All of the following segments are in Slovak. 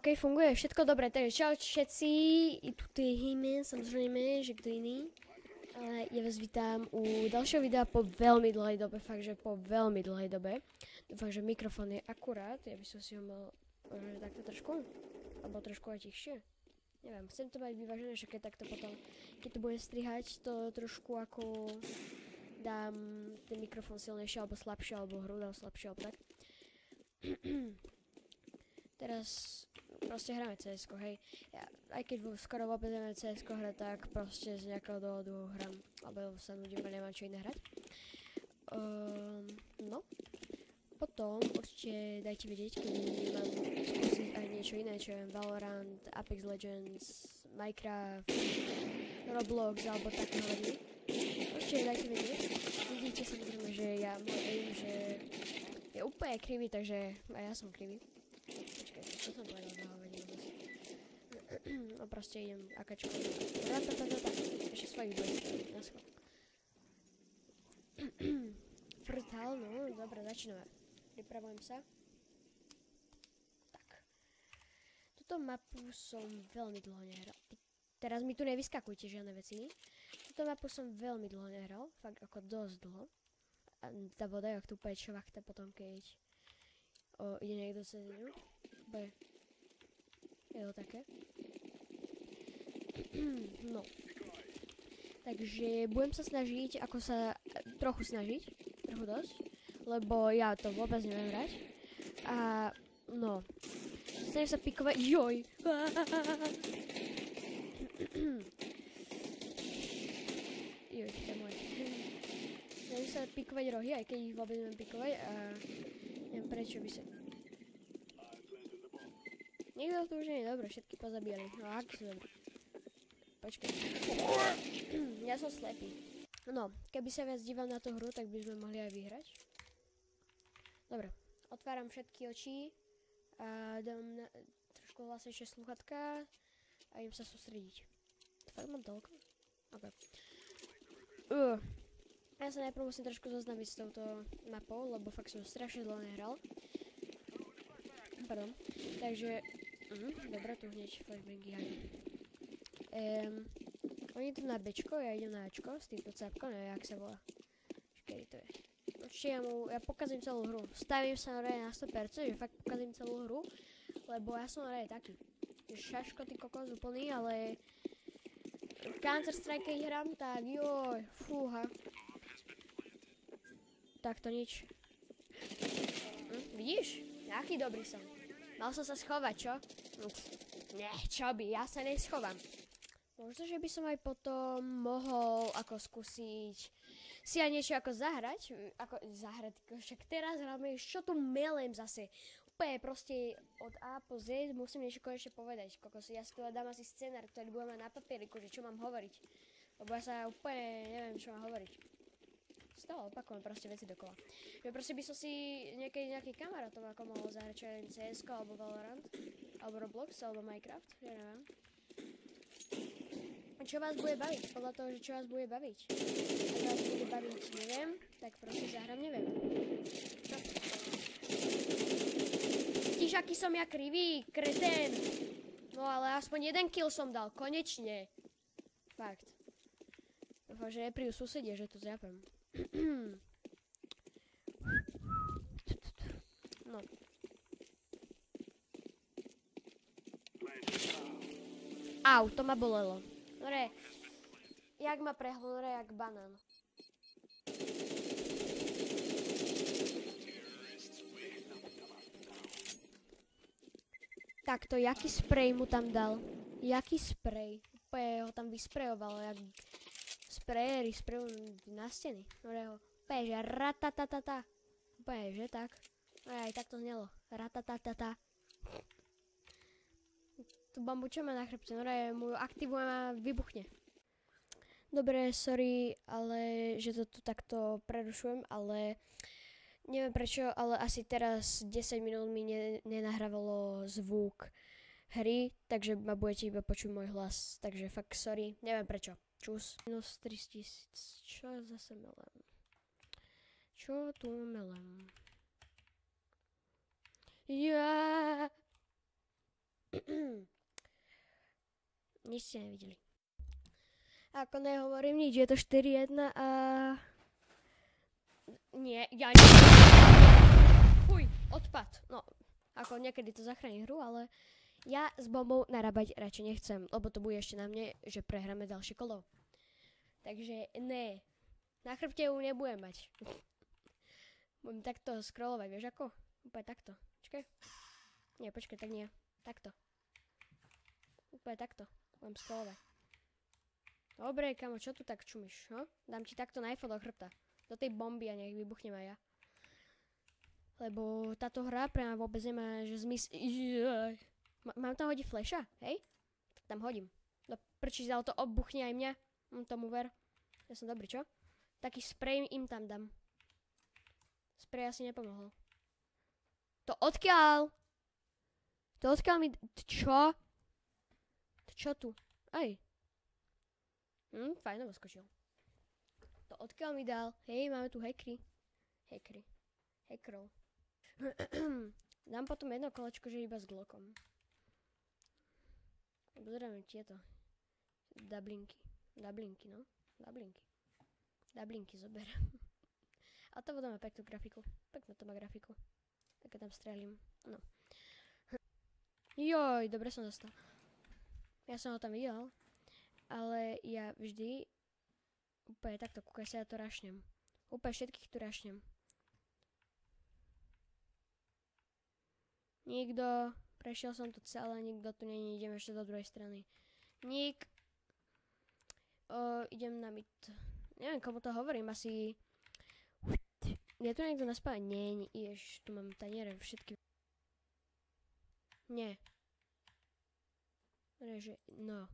OK, funguje všetko dobre, takže čau všetci, i tu je Hymen, samozrejme, že kto iný. Ale ja vás vítam u ďalšieho videa po veľmi dlhej dobe, fakt, že po veľmi dlhej dobe. Dúfam, že mikrofón je akurát, ja by som si ho mal takto trošku, alebo trošku aj tichšie. Neviem, chcem to mať vyvážené, že keď takto potom, keď to budem strihať, to trošku ako dám ten mikrofón silnejšie, alebo slabšie, alebo hru dám slabšie, alebo tak. Teraz proste hráme CS-ko, hej. Ja, aj keď skoro vôbec neviem CS-ko hrať, tak proste z nejakého dôvodu hrám, alebo sa nudím a nemám čo iné hrať. No. Potom určite dajte vedieť, keď mám skúsiť aj niečo iné, čo je Valorant, Apex Legends, Minecraft, Roblox alebo takého hodí. Určite dajte vedieť. Vidíte samozrejme, že ja môj aim, že je úplne krivý, takže aj ja som krivý. Počkaj, čo som povedal za hovenie vôbec? No proste idem akačko. Ešte svojich bojství, na schvál. Frtal, no, dobre, začíname. Pripravujem sa. Tak. Túto mapu som veľmi dlho nehral. Teraz mi tu nevyskakujte žiadne veci. Túto mapu som veľmi dlho nehral, fakt ako dosť dlho. A tá voda je tu úplne čvachta potom, keď ide niekto cez ňu. Je to také. No. Takže budem sa snažiť, ako sa trochu snažiť, trochu dosť, lebo ja to vôbec neviem hrať. A no, snažím sa pikovať, joj! Joj, to je môj. Snažím sa pikovať rohy, aj keď ich vôbec neviem pikovať a neviem prečo by sa... Nikto tu už nie je dobré, všetky pozabíjali. No aký sú dobrý. Počkaj. Ja som slepý. No, keby sa viac dívam na tú hru, tak by sme mohli aj vyhrať. Dobre, otváram všetky oči a dám na trošku hlasnejšie sluchatka a idem sa sústrediť. Fakt mám toľko? OK. Ja sa najprv musím trošku zoznaviť s touto mapou, lebo fakt som strašne dlho nehral. Pardon. Takže, dobre, tu hneď flashbangy hádam. Oni idú na Bčko, ja idem na Ačko s týmto cápkom, neviem, jak sa volá. Kedy to je. Určite ja pokazím celú hru. Stavím sa na 100%, že fakt pokazím celú hru, lebo ja som taký. Šaško, ty kokos úplný, ale Counter-Strike keď hrám, tak joj, fúha. Tak to nič. Vidíš? Aký dobrý som. Mal som sa schovať, čo? Nie, čo by, ja sa neschovám. Možno, že by som aj potom mohol ako skúsiť si aj niečo ako zahrať. Však teraz hráme, čo tu melem zase. Úplne proste od A po Z musím niečo konečne povedať. Kokos, ja si tu dám asi scenár, ktorý budem mať na papieriku, že čo mám hovoriť. Lebo ja sa úplne neviem, čo mám hovoriť. Stále opakujem proste veci dokola. Že proste by som si nejaký kamarátom ako mohol zahrať, čo je CS alebo Valorant, alebo Roblox, alebo Minecraft, ja neviem. Čo vás bude baviť? Podľa toho, že čo vás bude baviť. Ak vás bude baviť, neviem, tak proste zahrám, neviem. No. Vidíš, aký som ja krivý, kretén. No ale aspoň jeden kill som dal, konečne. Fakt. Dúfam, že neprídu susedia, že to zjapem. No. Au, to ma bolelo. Dobre, jak ma prehlo, jak banán. Takto, jaký sprej mu tam dal? Jaký sprej? Úplne ho tam vysprejoval, jak sprejeri sprejujú na steny. Dobre, úplne, že ratatatata. Úplne, že tak. Aj tak to znelo. Ratatatata. Tu bambu, čo má na chrbte, no mu aktivuje a vybuchne. Dobre, sorry, ale že to tu takto prerušujem, ale neviem prečo, ale asi teraz 10 minút mi nenahrávalo zvuk hry, takže ma budete iba počuť môj hlas, takže fakt sorry, neviem prečo. Čus. Minus 3000, čo zase melem? Čo tu melem? Ja. Nič ste nevideli. Ako nehovorím nič, je to 4-1 a... Nie, ja nie. Fuj, odpad. No, ako niekedy to zachráni hru, ale ja s bombou narábať radšej nechcem, lebo to bude ešte na mne, že prehráme ďalšie kolo. Takže ne, na chrbte ju nebudem mať. Budem takto scrollovať, vieš ako? Úplne takto. Počkaj. Nie, počkaj, tak nie. Takto. Úplne takto. Budem scrollovať. Dobre, kamo, čo tu tak čumíš? Ho? Dám ti takto najfo do chrbta. Do tej bomby a nech vybuchnem aj ja. Lebo táto hra pre mňa vôbec nemá, že mám tam hodiť flasha, hej? Tak tam hodím. No prečo to obuchne aj mňa? Tomu ver. Ja som dobrý, čo? Taký sprej im tam dám. Sprej asi nepomohol. To odkiaľ? To odkiaľ mi... Čo? Čo tu? Aj. Fajnovo skočil. To odkiaľ mi dal? Hej, máme tu hackery. Hackerov. Dám potom jedno kolečko, že iba s Glockom. Pozrieme tieto. Dublinky, no. Dublinky zoberiem. A to potom má peknú grafiku. Peknú to má grafiku. Tak tam strelím. No. Joj, dobre som dostal. Ja som ho tam videl. Ale ja vždy úplne takto, kúkaj sa, ja to rašnem. Úplne všetkých tu rašnem. Nikto, prešiel som to celé, nikto tu není, idem ešte do druhej strany. Idem na mid. Neviem, komu to hovorím, asi... Je tu niekto na spáve? Nie, tu mám taniere, všetky... Nie. Reže, no.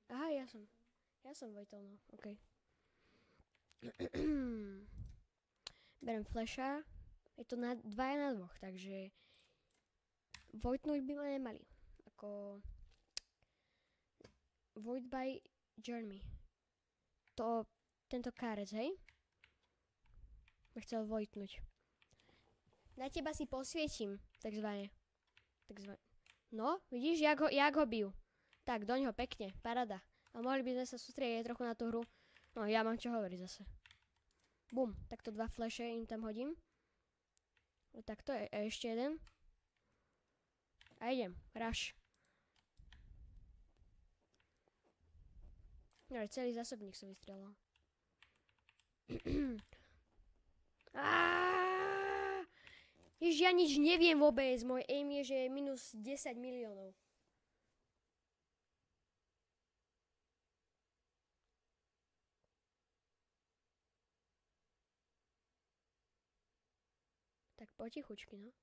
Aha, ja som Vojtel, no, okej. Berem flasha. Je to na 2 na 2, takže vojtnúť by ma nemali. Ako Void by Jeremy. Tento kárec, hej? Ma chcel vojtnúť. Na teba si posvietím, takzvané. No, vidíš, jak ho bijú. Tak, doňho pekne, parada. A mohli by sme sa sústrediť trochu na tú hru. No, ja mám čo hovoriť zase. Bum, takto 2 flashe im tam hodím. No, takto, a ešte jeden. A idem, rush. No, celý zásobník som vystrelal. Ježiš, ja nič neviem vôbec. Môj aim je, že je minus 10 miliónov. Tak potichučky, no.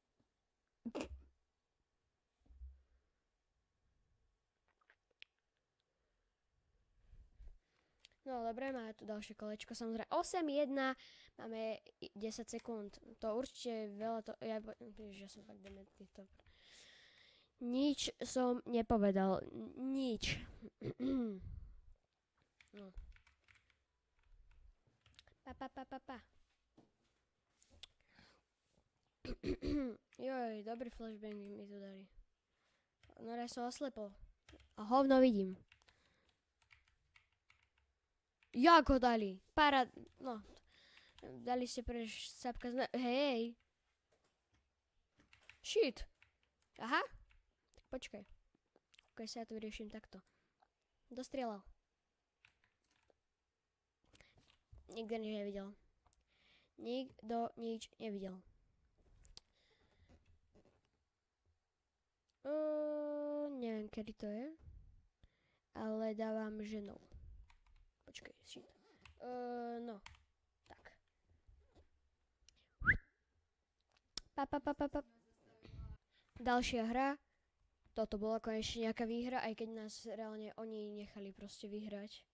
No dobre, máme tu ďalšie kolečko, samozrejme 8-1, máme 10 sekúnd, to určite veľa to, ja som fakt dementný, to. Nič som nepovedal, nič. No. Pa. Joj, dobrý flashbang mi tu dali. No ja som oslepol. A hovno vidím. Jak ho dali? No. Dali ste pre sapka hej. Shit. Aha. Tak počkaj. Keď sa ja to vyrieším takto. Dostrieľal. Nikto nič nevidel. Nikto nič nevidel. Neviem, kedy to je. Ale dávam ženou. Počkaj, shit. No. Tak. Pa. Ďalšia hra. Toto bola konečne nejaká výhra, aj keď nás reálne oni nechali proste vyhrať.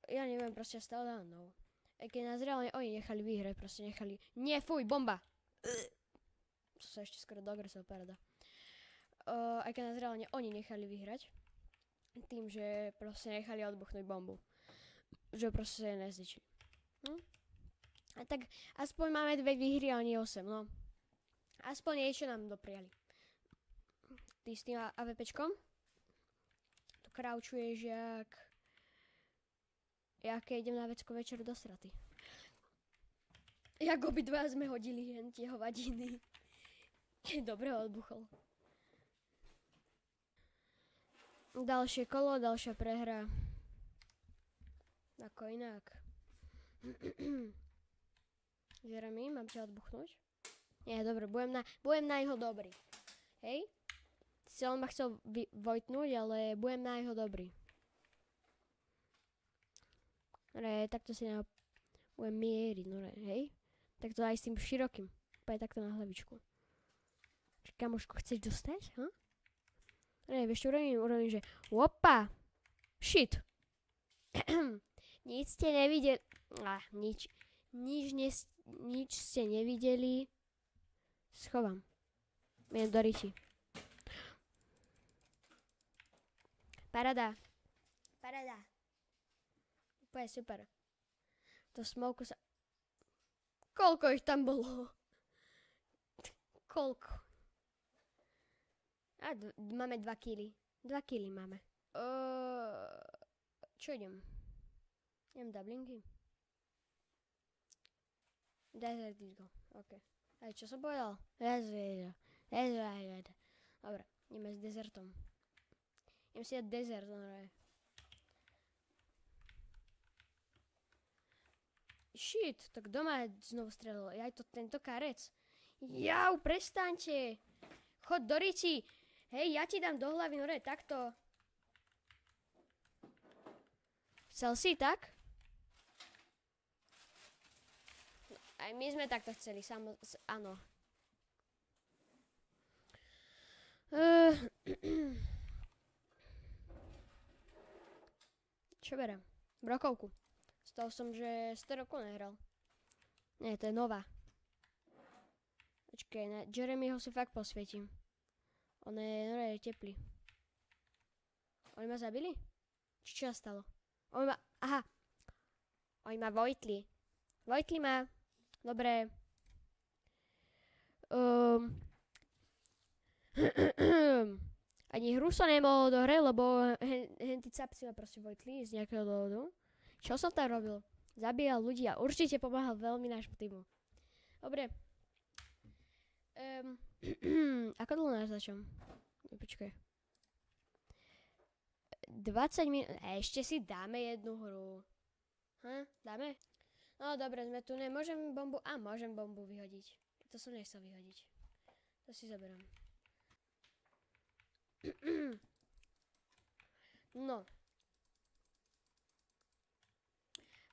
Ja neviem, proste stále dám no. Aj keď nás reálne oni nechali vyhrať, proste nechali... Nie, fuj, bomba! To sa ešte skoro dogresol, parada. Aj keď nás reálne oni nechali vyhrať. Tým, že proste nechali odbuchnúť bombu. Že proste nezničili. A tak aspoň máme 2 výhry a oni 8, no. Aspoň niečo nám dopriali. Ty s tým AVPčkom? Tu kraučuješ jak keď idem na vecko večer do straty. Jak obidva sme hodili hen tie hovadiny. Dobre odbuchol. Ďalšie kolo, ďalšia prehra. Ako inak. Jeremy, mám ťa odbuchnúť? Nie, dobre, budem na jeho dobrý. Hej? On ma chcel vojtnúť, ale budem na jeho dobrý. Takto si budem mieriť, hej? Takto aj s tým širokým. Úplne takto na hlavičku. Kamoško, chceš dostať? Vieš čo urobím, že opa! Shit! Nič ste nevideli. Nič ste nevideli. Schovám. Idem do riti. Paráda. Úplne super. To smoku sa... Koľko ich tam bolo? Koľko? Máme 2 kily. 2 kily máme. Čo idem? Idem Dublinky. Desert is go. OK. Aj čo som povedal? Dobre, ideme s desertom. Idem si dať desert, Shit, tak doma znovu strelil. Aj to tento karec. Jau, prestaňte. Chod do riti. Hej, ja ti dám do hlavy, takto. Chcel si tak? Aj my sme takto chceli, áno. Čo berem? Brokovku. Z toho som, že 100 rokov nehral. Nie, to je nová. Počkej, na Jeremyho si fakt posvietím. On je teplý. Oni ma zabili? Čo sa stalo? Aha. Oni ma vojtli. Vojtli ma. Dobre. Ani hru sa nemohol dohrať, lebo tí capci ma proste vojtli z nejakého dôvodu. Čo som tam robil? Zabíjal ľudí a určite pomáhal veľmi nášmu týmu. Dobre. Ako dlho nás začom? Počkaj. 20 minút. Ešte si dáme jednu hru. Dáme? No dobre, sme tu. Nemôžem bombu... môžem bombu vyhodiť. To som nechcel vyhodiť. To si zoberiem. No.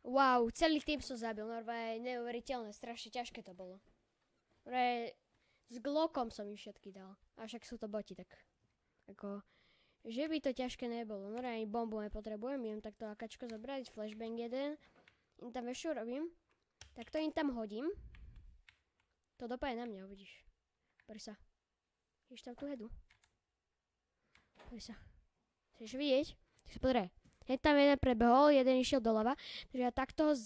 Wow, celý tým som zabil. Normálne neuveriteľné. Strašne ťažké to bolo. S Glockom som im všetky dal. Avšak sú to boti, tak... Ako... Že by to ťažké nebolo. Normálne bombu nepotrebujem. Idem takto akačko zobrať. Flashbang 1. Im tam vieš čo robím? Tak to im tam hodím. To dopadne na mňa, uvidíš. Poď sa. Ideš tam tú hedu. Poď sa. Chceš vidieť? Tak sa pozrie. Hneď tam jeden prebehol, jeden išiel doľava. Takže ja takto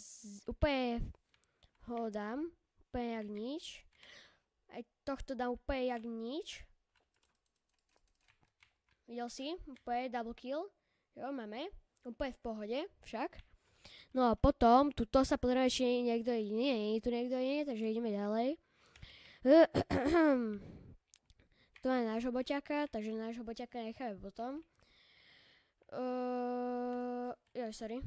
úplne ho dám. Úplne jak nič. Aj tohto dám úplne jak nič. Videl si? Úplne double kill. Jo, máme. Úplne v pohode, však. No a potom, tuto sa pozrieme, či je niekto iný. Nie je tu niekto iný, takže ideme ďalej. Tu máme nášho boťaka, takže nášho boťaka necháme potom. Sorry.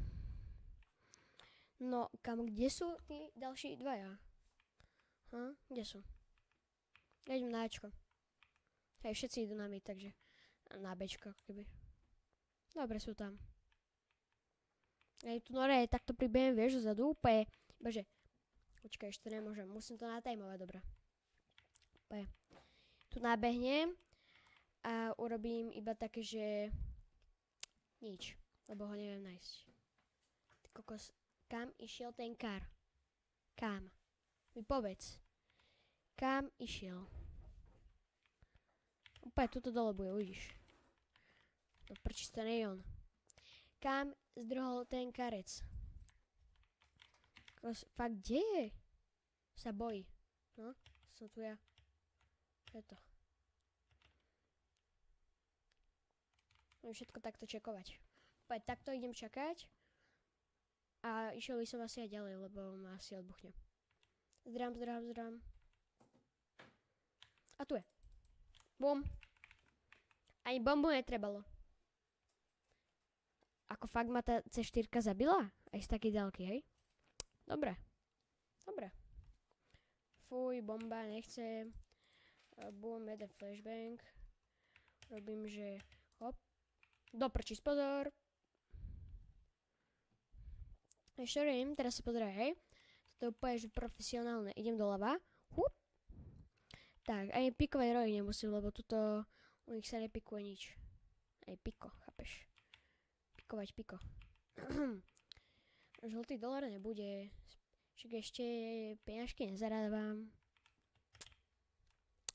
No, kde sú tí ďalší dvaja? Kde sú? Ja idem na Ačko. Hej, všetci idú na mid, takže na Bčko, keby. Dobre, sú tam. Hej, tu nore, takto pribejem, vieš, zadu úplne. Bože, počkaj, ešte nemôžem, musím to natajmovať, dobre. Úplne. Tu nabehnem a urobím iba také, že nič, lebo ho neviem nájsť. Ty kokos, kam išiel ten kar? Kam? Mi povedz. Kam išiel? Úplne tuto dole bude, uvidíš. No prečo to nie je on. Kam zdrhol ten karec? Fakt, kde je? Sa bojí. No, som tu ja. Čo je to? Môžem všetko takto čekovať. Takto idem čakať. A išiel by som asi aj ďalej, lebo ma asi odbuchne. Zdrám. A tu je. Bum. Ani bombu netrebalo. Ako fakt ma tá C4 zabila? Aj z takej ďalky, hej? Dobre. Fuj, bomba, nechcem. Bum, jeden flashbang. Robím, že hop. Doprčíš, pozor. Ešte robím, teraz sa pozeraj, hej. To je úplne, že profesionálne. Idem doľava. Hup. Tak, ani pikovej rohy nemusím, lebo tuto u nich sa nepikuje nič. Aj piko, chápeš? Pikovať piko. Žltý dolar nebude. Však ešte peňažky nezarávam.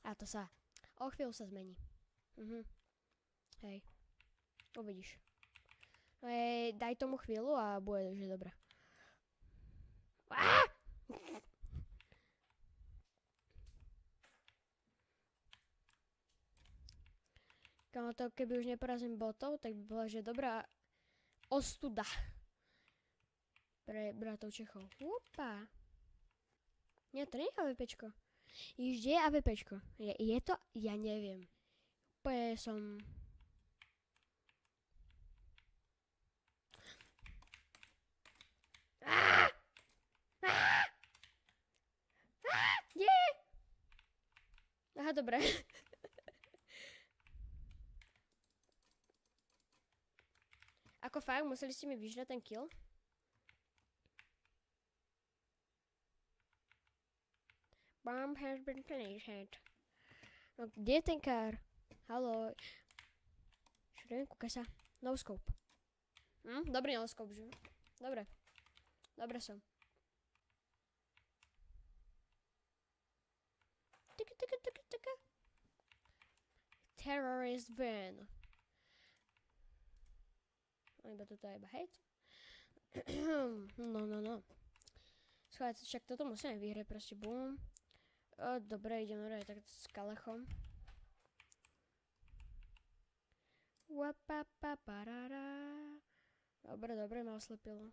A to sa o chvíľu sa zmení. Hej. Uvidíš. Daj tomu chvíľu a bude, že dobré. Kamo to, keby už neporazím botov, tak by bola, že dobrá ostuda pre bratov Čechov. Upa. Nie, to nie je AVPčko. Kde je AVPčko? Je to? Ja neviem. Úplne som... Nie! Aha, dobre. Ako fakt, museli ste mi vyžrať ten kill? Bomb has been planted. No, kde je ten kár? Haló. Šudujem, kúkaj sa. No scope. Dobrý no scope, že? Dobre. Dobre som. Tika. Terrorist van. Iba toto je iba hejt. No. Schovať, však toto musíme vyhrať, proste boom. Dobre, idem hrať tak s kalechom. Dobre, ma oslepilo.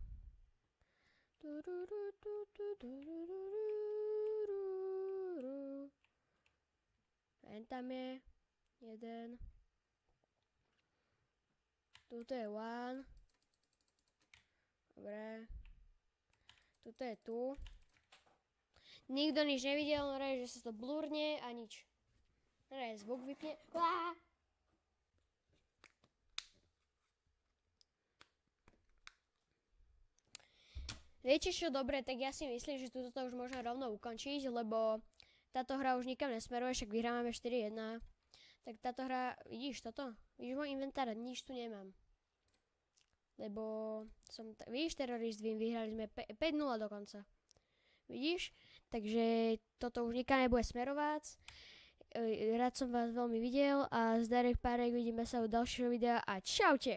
Len tam je jeden. Tuto je one. Dobre. Tuto je tu. Nikto nič nevidel, no že sa to blurne a nič. Zvuk vypne. Viete čo, dobre, tak ja si myslím, že túto už môžem rovno ukončiť, lebo táto hra už nikam nesmeruje, však vyhrávame 4-1. Tak táto hra, vidíš toto? Vidíš môj inventár, nič tu nemám. Lebo vidíš, terorist, vyhrali sme 5-0 dokonca. Vidíš? Takže toto už nikam nebude smerovať. Rád som vás veľmi videl a zdarých párek, vidíme sa u ďalšieho videa a čaute!